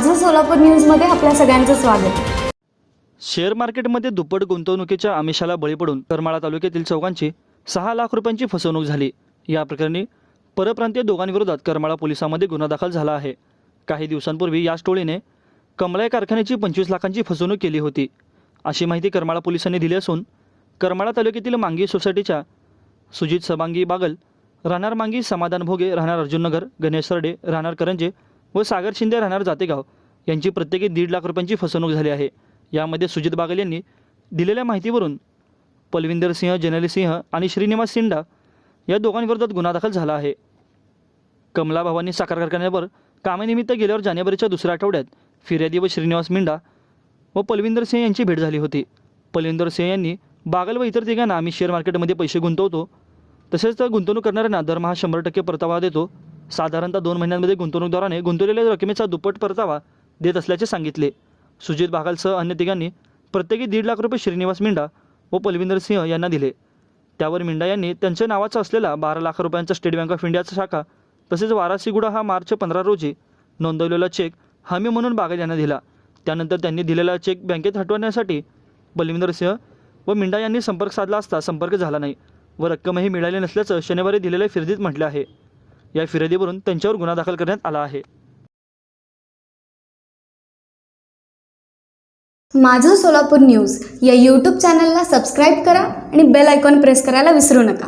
माझं सोलापूर न्यूजमध्ये आपल्या सगळ्यांचं स्वागत। शेअर मार्केटमध्ये दुप्पट गुंतवणुकीच्या आमिषाला बळी पडून करमाळा तालुक्यातील चौघांची 6 लाख रुपयांची फसवणूक झाली। या प्रकरणी परप्रांतीय दोघांविरोधात करमाळा पोलिसांमध्ये गुन्हा दाखल झाला आहे। काही दिवसांपूर्वी याच टोळीने कमलाई कारखान्याची 25 लाखांची फसवणूक केली होती, अशी माहिती करमाळा पोलिसांनी दिली असून करमाळा तालुक्यातील मांगी सोसायटीच्या सुजित सबांगी बागल, राहणार मांगी, समाधान भोगे, राहणार अर्जुननगर, गणेश सरडे, राहणार करंजे व सागर शिंदे, राहणार जातेगाव यांची प्रत्येकी 1.5 लाख रुपयांची फसवणूक झाली आहे। यामध्ये सुजित बागल यांनी दिलेल्या माहितीवरून पलविंदर सिंह, जनली सिंह आणि श्रीनिवास सिंडा या दोघांविरोधात गुन्हा दाखल झाला आहे। कमला भवानी साखर कारखान्यावर कामानिमित्त गेल्यावर जानेवारीच्या दुसऱ्या आठवड्यात फिर्यादी व श्रीनिवास मिंडा व पलविंदर सिंह यांची भेट झाली होती। पलविंदर सिंह यांनी बागल व इतर तिघांना आम्ही शेअर मार्केटमध्ये पैसे गुंतवतो, तसेच तर गुंतवणूक करणाऱ्यांना दरमहा 100% परतावा देतो, साधारणतः 2 महिन्यांमध्ये गुंतवणूकदाराने गुंतवलेल्या रकमेचा दुप्पट परतावा देत असल्याचे सांगितले। सुजित बागलसह अन्य तिघांनी प्रत्येकी 1.5 लाख रुपये श्रीनिवास मिंडा व पलविंदर सिंह यांना दिले। त्यावर मिंडा यांनी त्यांच्या नावाचा असलेला 12 लाख रुपयांचा स्टेट बँक ऑफ इंडियाचा शाखा तसेच वारासीगुडा हा मार्च 15 रोजी नोंदवलेला चेक हमी म्हणून बागल यांना दिला। त्यानंतर त्यांनी दिलेला चेक बँकेत हटवण्यासाठी पलविंदर सिंह व मिंडा यांनी संपर्क साधला असता संपर्क झाला नाही व रक्कमही मिळाली नसल्याचं शनिवारी दिलेल्या फिर्यादीत म्हटले आहे। या फिर्यादीवरून त्यांच्यावर गुन्हा दाखल करण्यात आला आहे। माझं सोलापूर न्यूज या यूट्यूब चॅनलला सबस्क्राईब करा आणि बेल आयकॉन प्रेस करायला विसरू नका।